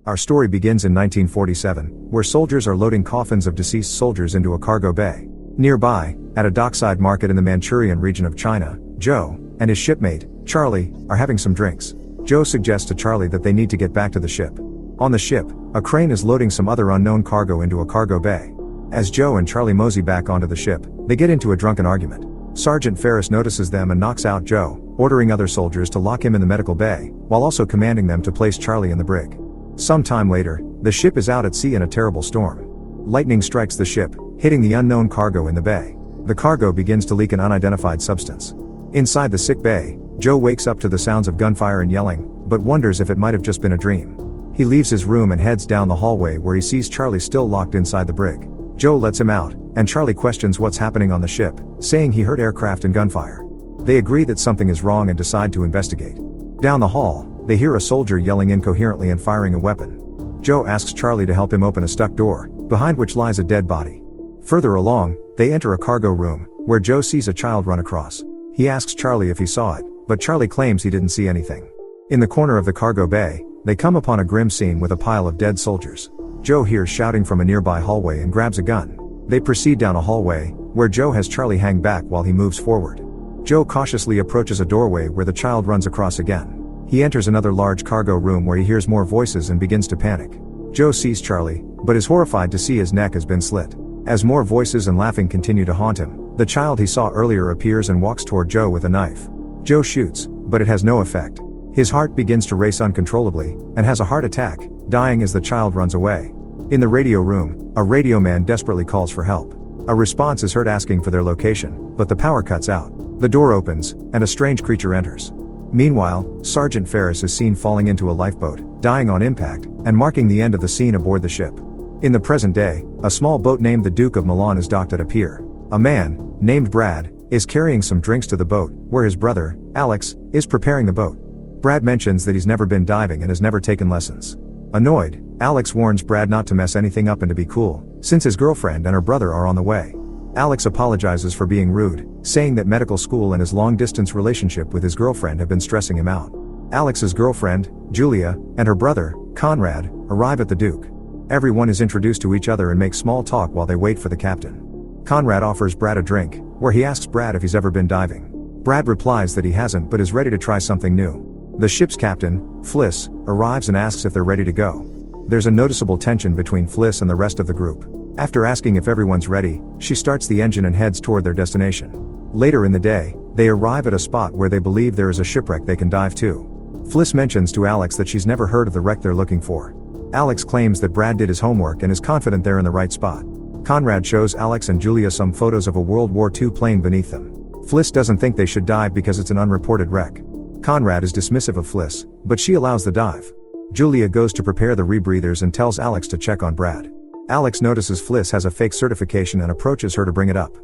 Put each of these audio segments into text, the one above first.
Our story begins in 1947, where soldiers are loading coffins of deceased soldiers into a cargo bay. Nearby, at a dockside market in the Manchurian region of China, Joe and his shipmate, Charlie, are having some drinks. Joe suggests to Charlie that they need to get back to the ship. On the ship, a crane is loading some other unknown cargo into a cargo bay. As Joe and Charlie mosey back onto the ship, they get into a drunken argument. Sergeant Ferris notices them and knocks out Joe, ordering other soldiers to lock him in the medical bay, while also commanding them to place Charlie in the brig. Some time later, the ship is out at sea in a terrible storm. Lightning strikes the ship, hitting the unknown cargo in the bay. The cargo begins to leak an unidentified substance. Inside the sick bay, Joe wakes up to the sounds of gunfire and yelling, but wonders if it might have just been a dream. He leaves his room and heads down the hallway where he sees Charlie still locked inside the brig. Joe lets him out, and Charlie questions what's happening on the ship, saying he heard aircraft and gunfire. They agree that something is wrong and decide to investigate. Down the hall, they hear a soldier yelling incoherently and firing a weapon. Joe asks Charlie to help him open a stuck door, behind which lies a dead body. Further along, they enter a cargo room, where Joe sees a child run across. He asks Charlie if he saw it, but Charlie claims he didn't see anything. In the corner of the cargo bay, they come upon a grim scene with a pile of dead soldiers. Joe hears shouting from a nearby hallway and grabs a gun. They proceed down a hallway, where Joe has Charlie hang back while he moves forward. Joe cautiously approaches a doorway where the child runs across again. He enters another large cargo room where he hears more voices and begins to panic. Joe sees Charlie, but is horrified to see his neck has been slit. As more voices and laughing continue to haunt him, the child he saw earlier appears and walks toward Joe with a knife. Joe shoots, but it has no effect. His heart begins to race uncontrollably, and has a heart attack, dying as the child runs away. In the radio room, a radio man desperately calls for help. A response is heard asking for their location, but the power cuts out. The door opens, and a strange creature enters. Meanwhile, Sergeant Ferris is seen falling into a lifeboat, dying on impact, and marking the end of the scene aboard the ship. In the present day, a small boat named the Duke of Milan is docked at a pier. A man, named Brad, is carrying some drinks to the boat, where his brother, Alex, is preparing the boat. Brad mentions that he's never been diving and has never taken lessons. Annoyed, Alex warns Brad not to mess anything up and to be cool, since his girlfriend and her brother are on the way. Alex apologizes for being rude, saying that medical school and his long-distance relationship with his girlfriend have been stressing him out. Alex's girlfriend, Julia, and her brother, Conrad, arrive at the Duke. Everyone is introduced to each other and makes small talk while they wait for the captain. Conrad offers Brad a drink, where he asks Brad if he's ever been diving. Brad replies that he hasn't but is ready to try something new. The ship's captain, Fliss, arrives and asks if they're ready to go. There's a noticeable tension between Fliss and the rest of the group. After asking if everyone's ready, she starts the engine and heads toward their destination. Later in the day, they arrive at a spot where they believe there is a shipwreck they can dive to. Fliss mentions to Alex that she's never heard of the wreck they're looking for. Alex claims that Brad did his homework and is confident they're in the right spot. Conrad shows Alex and Julia some photos of a World War II plane beneath them. Fliss doesn't think they should dive because it's an unreported wreck. Conrad is dismissive of Fliss, but she allows the dive. Julia goes to prepare the rebreathers and tells Alex to check on Brad. Alex notices Fliss has a fake certification and approaches her to bring it up.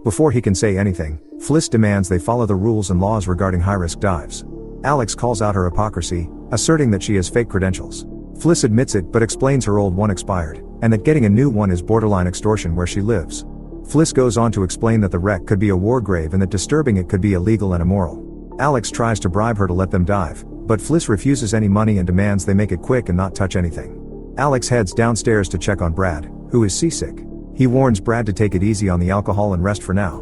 Before he can say anything, Fliss demands they follow the rules and laws regarding high-risk dives. Alex calls out her hypocrisy, asserting that she has fake credentials. Fliss admits it but explains her old one expired, and that getting a new one is borderline extortion where she lives. Fliss goes on to explain that the wreck could be a war grave and that disturbing it could be illegal and immoral. Alex tries to bribe her to let them dive, but Fliss refuses any money and demands they make it quick and not touch anything. Alex heads downstairs to check on Brad, who is seasick. He warns Brad to take it easy on the alcohol and rest for now.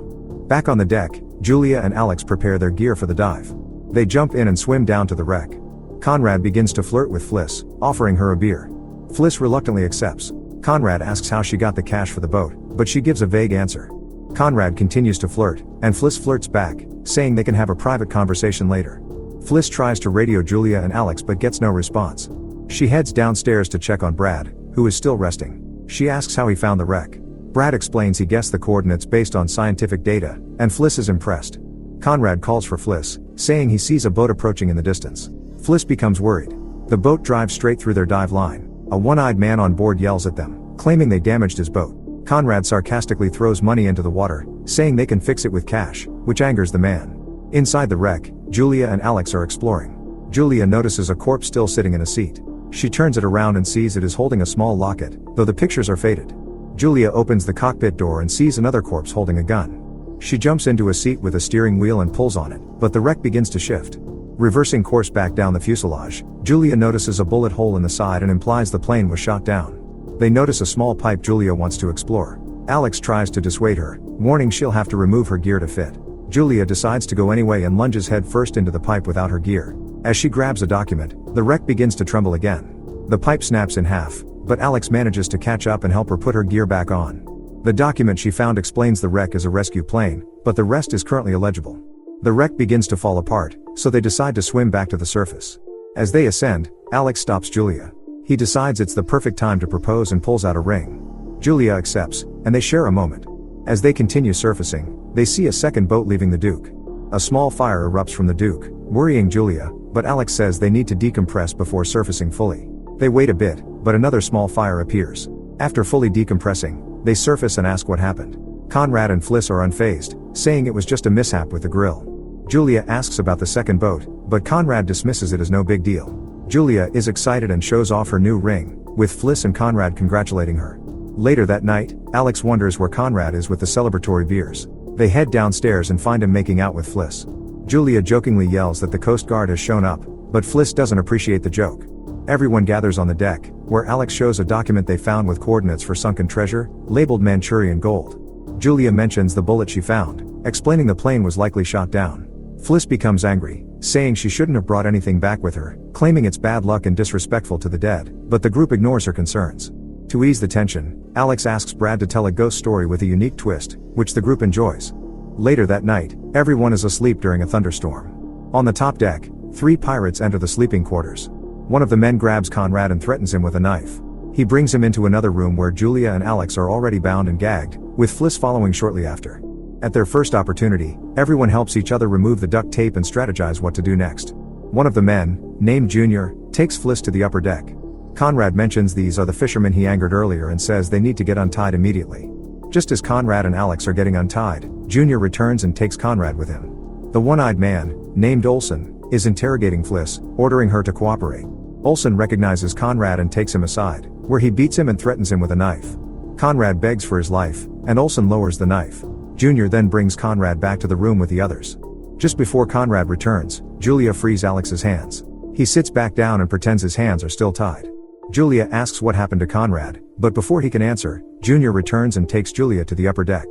Back on the deck, Julia and Alex prepare their gear for the dive. They jump in and swim down to the wreck. Conrad begins to flirt with Fliss, offering her a beer. Fliss reluctantly accepts. Conrad asks how she got the cash for the boat, but she gives a vague answer. Conrad continues to flirt, and Fliss flirts back, saying they can have a private conversation later. Fliss tries to radio Julia and Alex but gets no response. She heads downstairs to check on Brad, who is still resting. She asks how he found the wreck. Brad explains he guessed the coordinates based on scientific data, and Fliss is impressed. Conrad calls for Fliss, saying he sees a boat approaching in the distance. Fliss becomes worried. The boat drives straight through their dive line. A one-eyed man on board yells at them, claiming they damaged his boat. Conrad sarcastically throws money into the water, saying they can fix it with cash, which angers the man. Inside the wreck, Julia and Alex are exploring. Julia notices a corpse still sitting in a seat. She turns it around and sees it is holding a small locket, though the pictures are faded. Julia opens the cockpit door and sees another corpse holding a gun. She jumps into a seat with a steering wheel and pulls on it, but the wreck begins to shift. Reversing course back down the fuselage, Julia notices a bullet hole in the side and implies the plane was shot down. They notice a small pipe Julia wants to explore. Alex tries to dissuade her, warning she'll have to remove her gear to fit. Julia decides to go anyway and lunges head first into the pipe without her gear. As she grabs a document, the wreck begins to tremble again. The pipe snaps in half, but Alex manages to catch up and help her put her gear back on. The document she found explains the wreck is a rescue plane, but the rest is currently illegible. The wreck begins to fall apart, so they decide to swim back to the surface. As they ascend, Alex stops Julia. He decides it's the perfect time to propose and pulls out a ring. Julia accepts, and they share a moment. As they continue surfacing, they see a second boat leaving the Duke. A small fire erupts from the Duke, worrying Julia, but Alex says they need to decompress before surfacing fully. They wait a bit, but another small fire appears. After fully decompressing, they surface and ask what happened. Conrad and Fliss are unfazed, saying it was just a mishap with the grill. Julia asks about the second boat, but Conrad dismisses it as no big deal. Julia is excited and shows off her new ring, with Fliss and Conrad congratulating her. Later that night, Alex wonders where Conrad is with the celebratory beers. They head downstairs and find him making out with Fliss. Julia jokingly yells that the Coast Guard has shown up, but Fliss doesn't appreciate the joke. Everyone gathers on the deck, where Alex shows a document they found with coordinates for sunken treasure, labeled Manchurian gold. Julia mentions the bullet she found, explaining the plane was likely shot down. Fliss becomes angry, saying she shouldn't have brought anything back with her, claiming it's bad luck and disrespectful to the dead, but the group ignores her concerns. To ease the tension, Alex asks Brad to tell a ghost story with a unique twist, which the group enjoys. Later that night, everyone is asleep during a thunderstorm. On the top deck, 3 pirates enter the sleeping quarters. One of the men grabs Conrad and threatens him with a knife. He brings him into another room where Julia and Alex are already bound and gagged, with Fliss following shortly after. At their first opportunity, everyone helps each other remove the duct tape and strategize what to do next. One of the men, named Junior, takes Fliss to the upper deck. Conrad mentions these are the fishermen he angered earlier and says they need to get untied immediately. Just as Conrad and Alex are getting untied, Junior returns and takes Conrad with him. The one-eyed man, named Olson, is interrogating Fliss, ordering her to cooperate. Olson recognizes Conrad and takes him aside, where he beats him and threatens him with a knife. Conrad begs for his life, and Olson lowers the knife. Junior then brings Conrad back to the room with the others. Just before Conrad returns, Julia frees Alex's hands. He sits back down and pretends his hands are still tied. Julia asks what happened to Conrad, but before he can answer, Junior returns and takes Julia to the upper deck.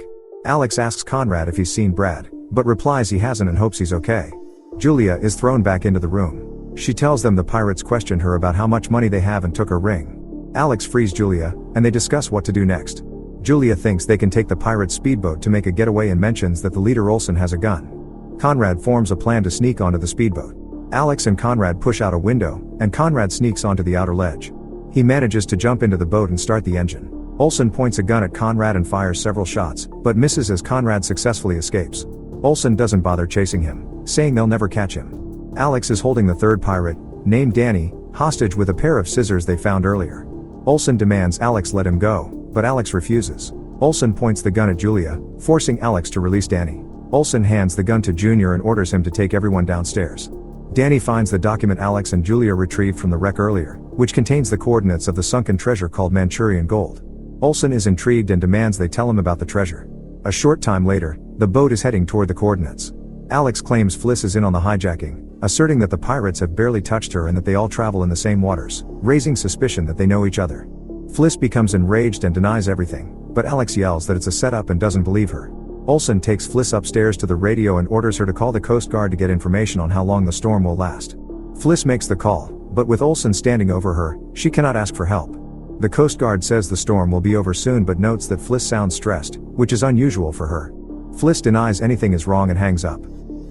Alex asks Conrad if he's seen Brad, but replies he hasn't and hopes he's okay. Julia is thrown back into the room. She tells them the pirates questioned her about how much money they have and took her ring. Alex frees Julia, and they discuss what to do next. Julia thinks they can take the pirate's speedboat to make a getaway and mentions that the leader Olson has a gun. Conrad forms a plan to sneak onto the speedboat. Alex and Conrad push out a window, and Conrad sneaks onto the outer ledge. He manages to jump into the boat and start the engine. Olson points a gun at Conrad and fires several shots, but misses as Conrad successfully escapes. Olson doesn't bother chasing him, saying they'll never catch him. Alex is holding the third pirate, named Danny, hostage with a pair of scissors they found earlier. Olson demands Alex let him go, but Alex refuses. Olson points the gun at Julia, forcing Alex to release Danny. Olson hands the gun to Junior and orders him to take everyone downstairs. Danny finds the document Alex and Julia retrieved from the wreck earlier, which contains the coordinates of the sunken treasure called Manchurian gold. Olson is intrigued and demands they tell him about the treasure. A short time later, the boat is heading toward the coordinates. Alex claims Fliss is in on the hijacking, asserting that the pirates have barely touched her and that they all travel in the same waters, raising suspicion that they know each other. Fliss becomes enraged and denies everything, but Alex yells that it's a setup and doesn't believe her. Olson takes Fliss upstairs to the radio and orders her to call the Coast Guard to get information on how long the storm will last. Fliss makes the call, but with Olson standing over her, she cannot ask for help. The Coast Guard says the storm will be over soon but notes that Fliss sounds stressed, which is unusual for her. Fliss denies anything is wrong and hangs up.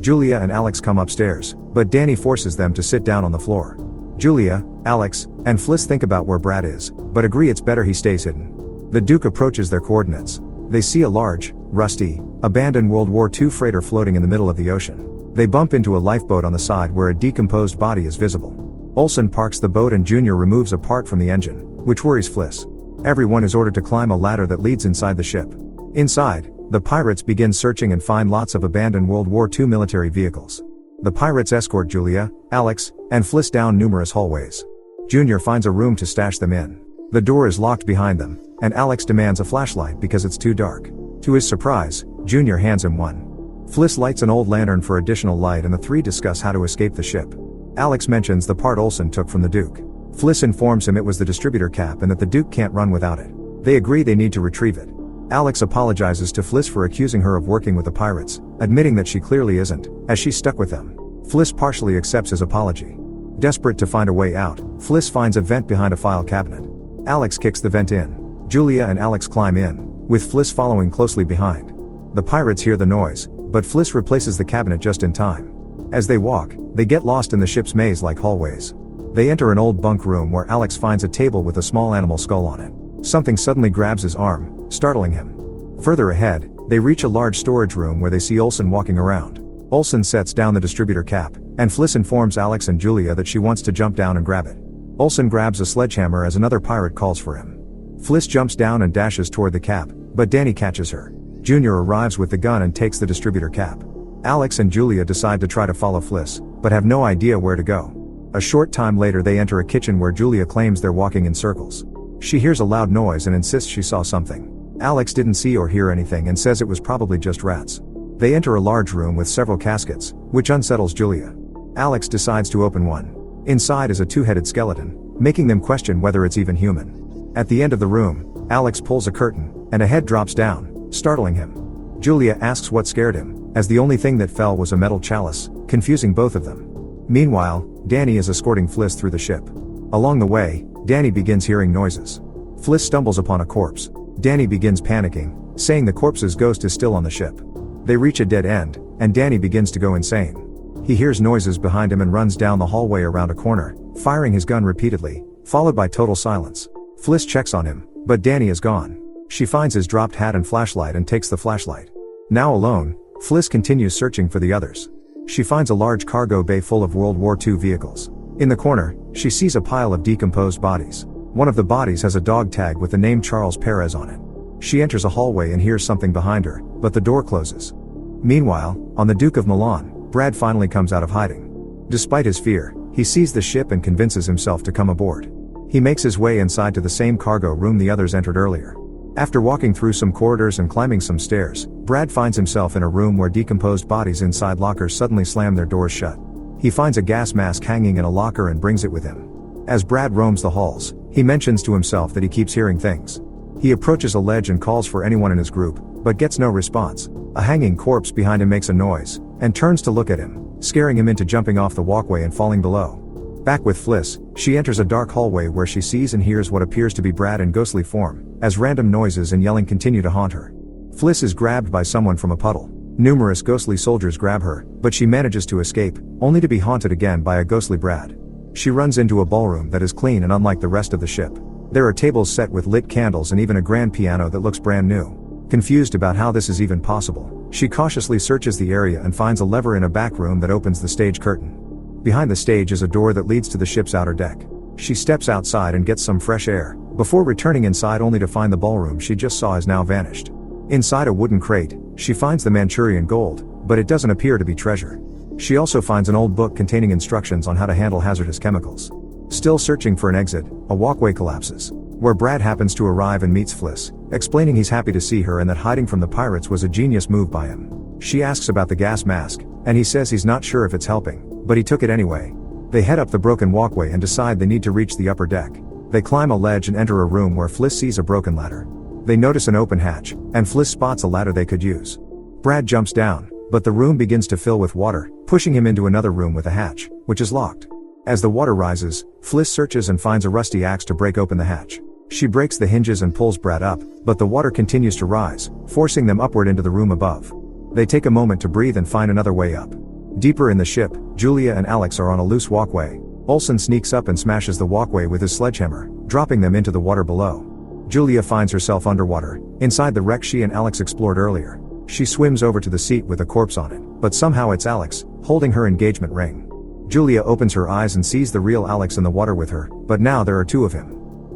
Julia and Alex come upstairs, but Danny forces them to sit down on the floor. Julia, Alex, and Fliss think about where Brad is, but agree it's better he stays hidden. The Duke approaches their coordinates. They see a large, rusty, abandoned World War II freighter floating in the middle of the ocean. They bump into a lifeboat on the side where a decomposed body is visible. Olson parks the boat and Junior removes a part from the engine, which worries Fliss. Everyone is ordered to climb a ladder that leads inside the ship. Inside, the pirates begin searching and find lots of abandoned World War II military vehicles. The pirates escort Julia, Alex, and Fliss down numerous hallways. Junior finds a room to stash them in. The door is locked behind them, and Alex demands a flashlight because it's too dark. To his surprise, Junior hands him one. Fliss lights an old lantern for additional light and the three discuss how to escape the ship. Alex mentions the part Olsen took from the Duke. Fliss informs him it was the distributor cap and that the Duke can't run without it. They agree they need to retrieve it. Alex apologizes to Fliss for accusing her of working with the pirates, admitting that she clearly isn't, as she's stuck with them. Fliss partially accepts his apology. Desperate to find a way out, Fliss finds a vent behind a file cabinet. Alex kicks the vent in. Julia and Alex climb in, with Fliss following closely behind. The pirates hear the noise, but Fliss replaces the cabinet just in time. As they walk, they get lost in the ship's maze-like hallways. They enter an old bunk room where Alex finds a table with a small animal skull on it. Something suddenly grabs his arm, startling him. Further ahead, they reach a large storage room where they see Olsen walking around. Olsen sets down the distributor cap, and Fliss informs Alex and Julia that she wants to jump down and grab it. Olsen grabs a sledgehammer as another pirate calls for him. Fliss jumps down and dashes toward the cap, but Danny catches her. Junior arrives with the gun and takes the distributor cap. Alex and Julia decide to try to follow Fliss, but have no idea where to go. A short time later they enter a kitchen where Julia claims they're walking in circles. She hears a loud noise and insists she saw something. Alex didn't see or hear anything and says it was probably just rats. They enter a large room with several caskets, which unsettles Julia. Alex decides to open one. Inside is a two-headed skeleton, making them question whether it's even human. At the end of the room, Alex pulls a curtain, and a head drops down, startling him. Julia asks what scared him, as the only thing that fell was a metal chalice, confusing both of them. Meanwhile, Danny is escorting Fliss through the ship. Along the way, Danny begins hearing noises. Fliss stumbles upon a corpse. Danny begins panicking, saying the corpse's ghost is still on the ship. They reach a dead end, and Danny begins to go insane. He hears noises behind him and runs down the hallway around a corner, firing his gun repeatedly, followed by total silence. Fliss checks on him, but Danny is gone. She finds his dropped hat and flashlight and takes the flashlight. Now alone, Fliss continues searching for the others. She finds a large cargo bay full of World War II vehicles. In the corner, she sees a pile of decomposed bodies. One of the bodies has a dog tag with the name Charles Perez on it. She enters a hallway and hears something behind her, but the door closes. Meanwhile, on the Duke of Milan, Brad finally comes out of hiding. Despite his fear, he sees the ship and convinces himself to come aboard. He makes his way inside to the same cargo room the others entered earlier. After walking through some corridors and climbing some stairs, Brad finds himself in a room where decomposed bodies inside lockers suddenly slam their doors shut. He finds a gas mask hanging in a locker and brings it with him. As Brad roams the halls, he mentions to himself that he keeps hearing things. He approaches a ledge and calls for anyone in his group, but gets no response. A hanging corpse behind him makes a noise, and turns to look at him, scaring him into jumping off the walkway and falling below. Back with Fliss, she enters a dark hallway where she sees and hears what appears to be Brad in ghostly form, as random noises and yelling continue to haunt her. Fliss is grabbed by someone from a puddle. Numerous ghostly soldiers grab her, but she manages to escape, only to be haunted again by a ghostly Brad. She runs into a ballroom that is clean and unlike the rest of the ship. There are tables set with lit candles and even a grand piano that looks brand new. Confused about how this is even possible, she cautiously searches the area and finds a lever in a back room that opens the stage curtain. Behind the stage is a door that leads to the ship's outer deck. She steps outside and gets some fresh air, before returning inside only to find the ballroom she just saw has now vanished. Inside a wooden crate, she finds the Manchurian gold, but it doesn't appear to be treasure. She also finds an old book containing instructions on how to handle hazardous chemicals. Still searching for an exit, a walkway collapses, where Brad happens to arrive and meets Fliss, explaining he's happy to see her and that hiding from the pirates was a genius move by him. She asks about the gas mask, and he says he's not sure if it's helping, but he took it anyway. They head up the broken walkway and decide they need to reach the upper deck. They climb a ledge and enter a room where Fliss sees a broken ladder. They notice an open hatch, and Fliss spots a ladder they could use. Brad jumps down, but the room begins to fill with water, pushing him into another room with a hatch, which is locked. As the water rises, Fliss searches and finds a rusty axe to break open the hatch. She breaks the hinges and pulls Brad up, but the water continues to rise, forcing them upward into the room above. They take a moment to breathe and find another way up. Deeper in the ship, Julia and Alex are on a loose walkway. Olsen sneaks up and smashes the walkway with his sledgehammer, dropping them into the water below. Julia finds herself underwater, inside the wreck she and Alex explored earlier. She swims over to the seat with a corpse on it, but somehow it's Alex, holding her engagement ring. Julia opens her eyes and sees the real Alex in the water with her, but now there are two of him.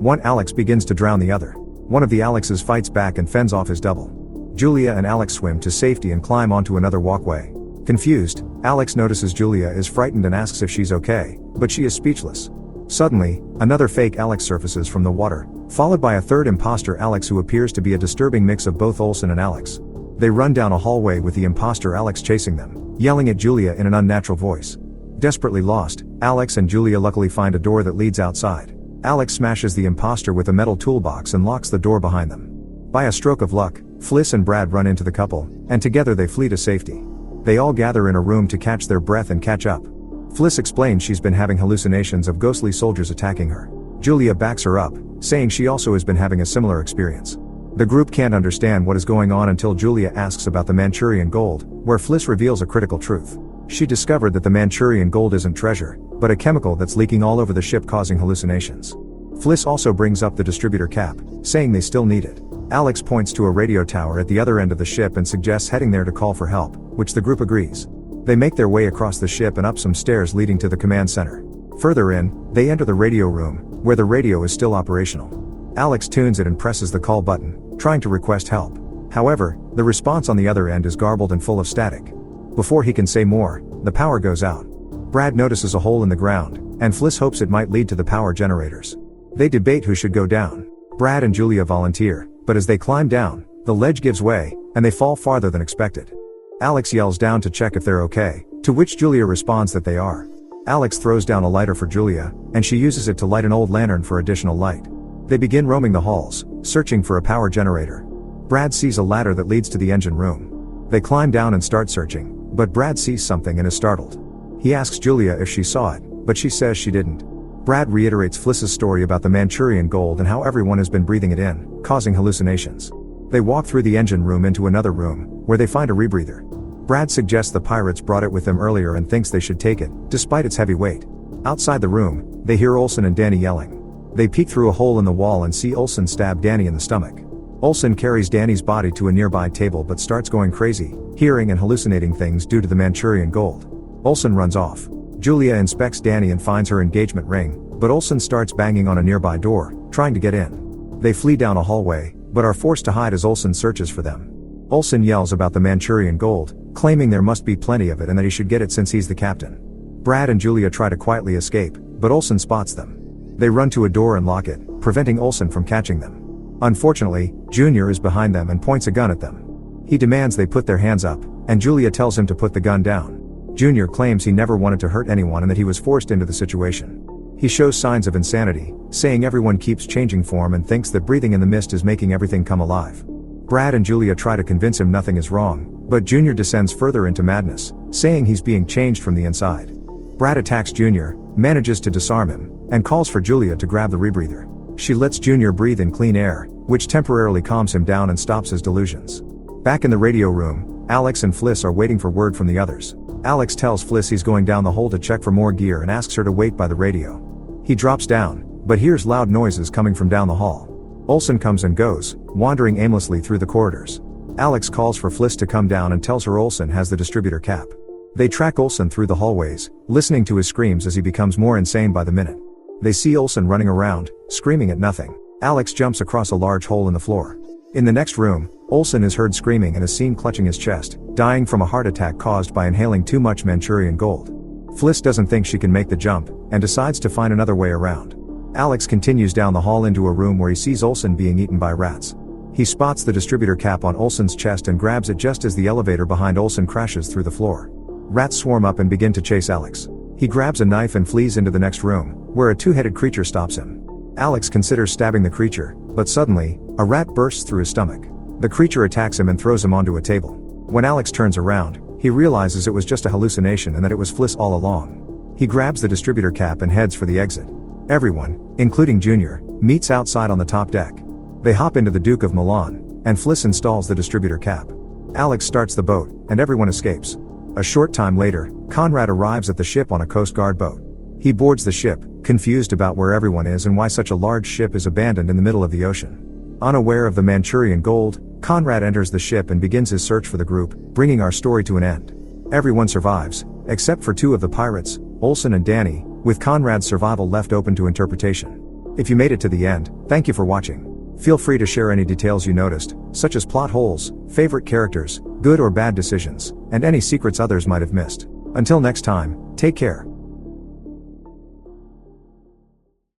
One Alex begins to drown the other. One of the Alexes fights back and fends off his double. Julia and Alex swim to safety and climb onto another walkway. Confused, Alex notices Julia is frightened and asks if she's okay, but she is speechless. Suddenly, another fake Alex surfaces from the water, followed by a third imposter Alex who appears to be a disturbing mix of both Olsen and Alex. They run down a hallway with the imposter Alex chasing them, yelling at Julia in an unnatural voice. Desperately lost, Alex and Julia luckily find a door that leads outside. Alex smashes the imposter with a metal toolbox and locks the door behind them. By a stroke of luck, Fliss and Brad run into the couple, and together they flee to safety. They all gather in a room to catch their breath and catch up. Fliss explains she's been having hallucinations of ghostly soldiers attacking her. Julia backs her up, saying she also has been having a similar experience. The group can't understand what is going on until Julia asks about the Manchurian gold, where Fliss reveals a critical truth. She discovered that the Manchurian gold isn't treasure, but a chemical that's leaking all over the ship causing hallucinations. Fliss also brings up the distributor cap, saying they still need it. Alex points to a radio tower at the other end of the ship and suggests heading there to call for help, which the group agrees. They make their way across the ship and up some stairs leading to the command center. Further in, they enter the radio room, where the radio is still operational. Alex tunes it and presses the call button, trying to request help. However, the response on the other end is garbled and full of static. Before he can say more, the power goes out. Brad notices a hole in the ground, and Fliss hopes it might lead to the power generators. They debate who should go down. Brad and Julia volunteer, but as they climb down, the ledge gives way, and they fall farther than expected. Alex yells down to check if they're okay, to which Julia responds that they are. Alex throws down a lighter for Julia, and she uses it to light an old lantern for additional light. They begin roaming the halls, searching for a power generator. Brad sees a ladder that leads to the engine room. They climb down and start searching, but Brad sees something and is startled. He asks Julia if she saw it, but she says she didn't. Brad reiterates Fliss's story about the Manchurian gold and how everyone has been breathing it in, causing hallucinations. They walk through the engine room into another room, where they find a rebreather. Brad suggests the pirates brought it with them earlier and thinks they should take it, despite its heavy weight. Outside the room, they hear Olsen and Danny yelling. They peek through a hole in the wall and see Olsen stab Danny in the stomach. Olsen carries Danny's body to a nearby table but starts going crazy, hearing and hallucinating things due to the Manchurian gold. Olsen runs off. Julia inspects Danny and finds her engagement ring, but Olsen starts banging on a nearby door, trying to get in. They flee down a hallway, but are forced to hide as Olsen searches for them. Olsen yells about the Manchurian gold, claiming there must be plenty of it and that he should get it since he's the captain. Brad and Julia try to quietly escape, but Olsen spots them. They run to a door and lock it, preventing Olsen from catching them. Unfortunately, Junior is behind them and points a gun at them. He demands they put their hands up, and Julia tells him to put the gun down. Junior claims he never wanted to hurt anyone and that he was forced into the situation. He shows signs of insanity, saying everyone keeps changing form and thinks that breathing in the mist is making everything come alive. Brad and Julia try to convince him nothing is wrong, but Junior descends further into madness, saying he's being changed from the inside. Brad attacks Junior, manages to disarm him, and calls for Julia to grab the rebreather. She lets Junior breathe in clean air, which temporarily calms him down and stops his delusions. Back in the radio room, Alex and Fliss are waiting for word from the others. Alex tells Fliss he's going down the hole to check for more gear and asks her to wait by the radio. He drops down, but hears loud noises coming from down the hall. Olsen comes and goes, wandering aimlessly through the corridors. Alex calls for Fliss to come down and tells her Olsen has the distributor cap. They track Olsen through the hallways, listening to his screams as he becomes more insane by the minute. They see Olsen running around, screaming at nothing. Alex jumps across a large hole in the floor. In the next room, Olsen is heard screaming and is seen clutching his chest, dying from a heart attack caused by inhaling too much Manchurian gold. Fliss doesn't think she can make the jump, and decides to find another way around. Alex continues down the hall into a room where he sees Olsen being eaten by rats. He spots the distributor cap on Olsen's chest and grabs it just as the elevator behind Olsen crashes through the floor. Rats swarm up and begin to chase Alex. He grabs a knife and flees into the next room, where a two-headed creature stops him. Alex considers stabbing the creature, but suddenly, a rat bursts through his stomach. The creature attacks him and throws him onto a table. When Alex turns around, he realizes it was just a hallucination and that it was Fliss all along. He grabs the distributor cap and heads for the exit. Everyone, including Junior, meets outside on the top deck. They hop into the Duke of Milan, and Fliss installs the distributor cap. Alex starts the boat, and everyone escapes. A short time later, Conrad arrives at the ship on a Coast Guard boat. He boards the ship, confused about where everyone is and why such a large ship is abandoned in the middle of the ocean. Unaware of the Manchurian gold, Conrad enters the ship and begins his search for the group, bringing our story to an end. Everyone survives, except for two of the pirates, Olsen and Danny, with Conrad's survival left open to interpretation. If you made it to the end, thank you for watching. Feel free to share any details you noticed, such as plot holes, favorite characters, good or bad decisions, and any secrets others might have missed. Until next time, take care.